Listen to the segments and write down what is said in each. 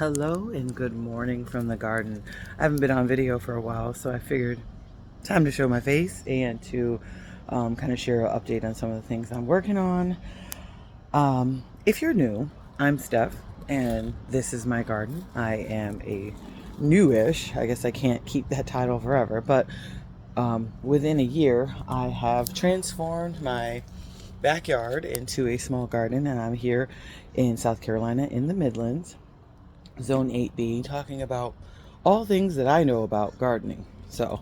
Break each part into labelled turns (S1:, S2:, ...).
S1: Hello and good morning from the garden. I haven't been on video for a while, so I figured time to show my face and to kind of share an update on some of the things I'm working on. If you're new, I'm Steph, and this is my garden. I am a newish, I guess I can't keep that title forever, but within a year, I have transformed my backyard into a small garden, and I'm here in South Carolina in the Midlands. Zone 8B, talking about all things that I know about gardening. So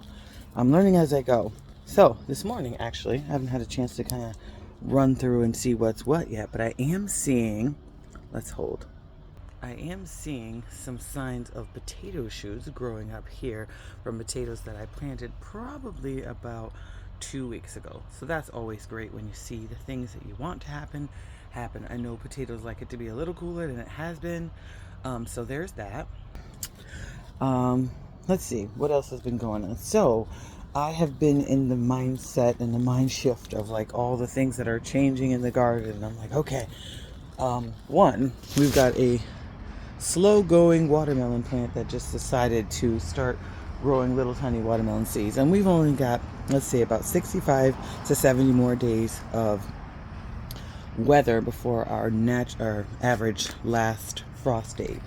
S1: I'm learning as I go. So this morning, actually, I haven't had a chance to kind of run through and see what's what yet, but I am seeing, let's hold. I am seeing some signs of potato shoots growing up here from potatoes that I planted probably about 2 weeks ago. So that's always great when you see the things that you want to happen. I know potatoes like it to be a little cooler than it has been. So there's that. Let's see, what else has been going on? So I have been in the mindset and the mind shift of like all the things that are changing in the garden. And I'm like, okay, one, we've got a slow going watermelon plant that just decided to start growing little tiny watermelon seeds. And we've only got, let's say, about 65 to 70 more days of weather before our average last frost date.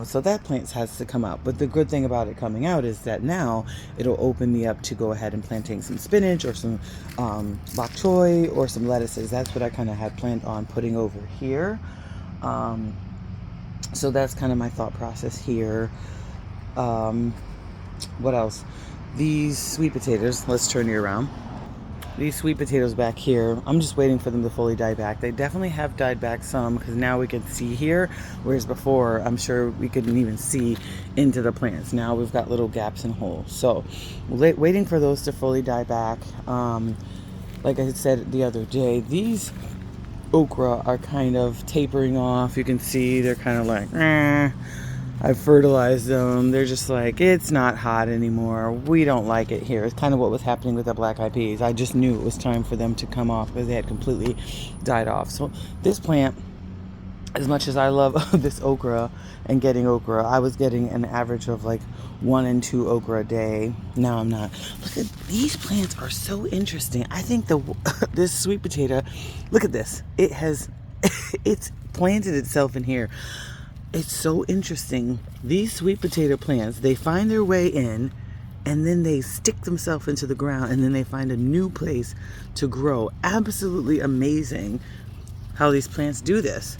S1: So that plant has to come out. But the good thing about it coming out is that now it'll open me up to go ahead and planting some spinach or some bok choy or some lettuces. That's what I kind of had planned on putting over here. So that's kind of my thought process here. What else? These sweet potatoes, let's turn you around. These sweet potatoes back here, I'm just waiting for them to fully die back. They definitely have died back some because now we can see here, whereas before I'm sure we couldn't even see into the plants. Now we've got little gaps and holes. So waiting for those to fully die back. Like I said the other day, these okra are kind of tapering off. You can see they're kind of like, I've fertilized them. They're just like, it's not hot anymore. We don't like it here. It's kind of what was happening with the black eyed peas. I just knew it was time for them to come off because they had completely died off. So this plant, as much as I love this okra and getting okra, I was getting an average of like 1 and 2 okra a day. Now I'm not. Look at these plants, are so interesting. I think this sweet potato, look at this. It's planted itself in here. It's so interesting. These sweet potato plants, they find their way in and then they stick themselves into the ground and then they find a new place to grow. Absolutely amazing how these plants do this.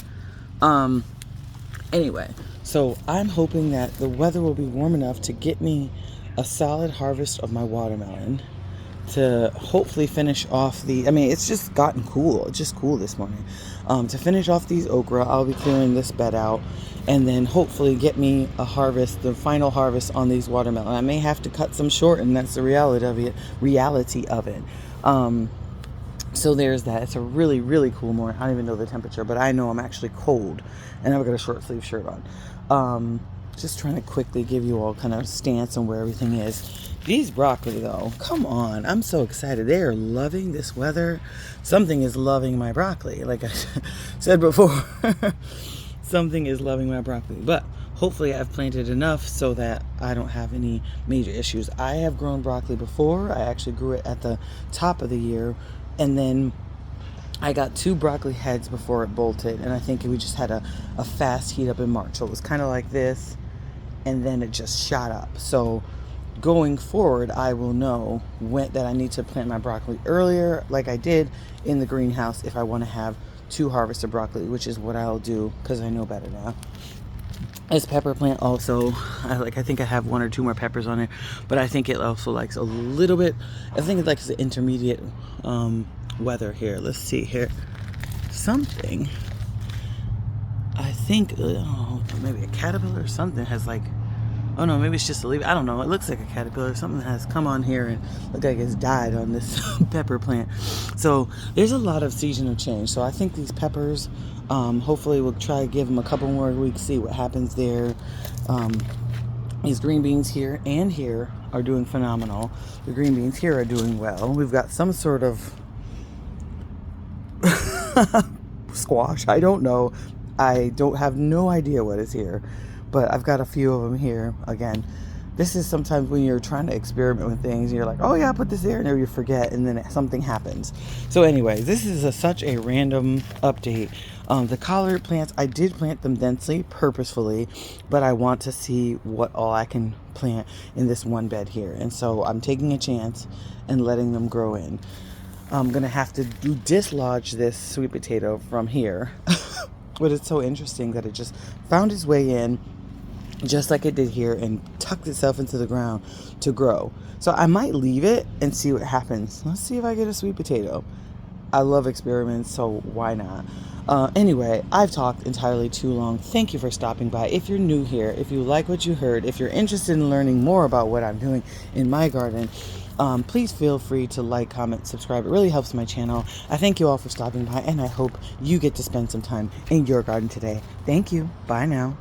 S1: Anyway, so I'm hoping that the weather will be warm enough to get me a solid harvest of my watermelon to hopefully finish off it's just gotten cool. It's just cool this morning. To finish off these okra, I'll be clearing this bed out and then hopefully get me a harvest, the final harvest on these watermelon. I may have to cut some short, and that's the reality of it. So there's that. It's a really, really cool morning. I don't even know the temperature, but I know I'm actually cold, and I've got a short sleeve shirt on. Just trying to quickly give you all kind of stance on where everything is. These broccoli, though, come on. I'm so excited. They are loving this weather. Something is loving my broccoli. Like I said before, something is loving my broccoli. But hopefully I've planted enough so that I don't have any major issues. I have grown broccoli before. I actually grew it at the top of the year. And then I got 2 broccoli heads before it bolted. And I think we just had a fast heat up in March. So it was kind of like this. And then it just shot up. So going forward, I will know that I need to plant my broccoli earlier, like I did in the greenhouse, if I want to have 2 harvests of broccoli, which is what I'll do because I know better now. This pepper plant also, I think I have 1 or 2 more peppers on it, but I think it also likes a little bit, I think it likes the intermediate weather here. Let's see here. Something, I think, maybe a caterpillar or something has like, oh no, maybe it's just a leaf. I don't know. It looks like a caterpillar. Something has come on here and looked like it's died on this pepper plant. So there's a lot of seasonal change. So I think these peppers, hopefully we'll try to give them a couple more weeks, see what happens there. These green beans here and here are doing phenomenal. The green beans here are doing well. We've got some sort of squash. I don't know. I don't have no idea what is here. but I've got a few of them here. Again, this is sometimes when you're trying to experiment with things and you're like, oh yeah, put this there, and then you forget, and then something happens. So anyway, this is such a random update. The collard plants, I did plant them densely purposefully, but I want to see what all I can plant in this one bed here, and so I'm taking a chance and letting them grow in. I'm gonna have to dislodge this sweet potato from here. But it's so interesting that it just found its way in just like it did here and tucked itself into the ground to grow. So I might leave it and see what happens. Let's see if I get a sweet potato. I love experiments, so why not? Anyway, I've talked entirely too long. Thank you for stopping by. If you're new here, if you like what you heard, if you're interested in learning more about what I'm doing in my garden, please feel free to like, comment, subscribe. It really helps my channel. I thank you all for stopping by, and I hope you get to spend some time in your garden today. Thank you. Bye now.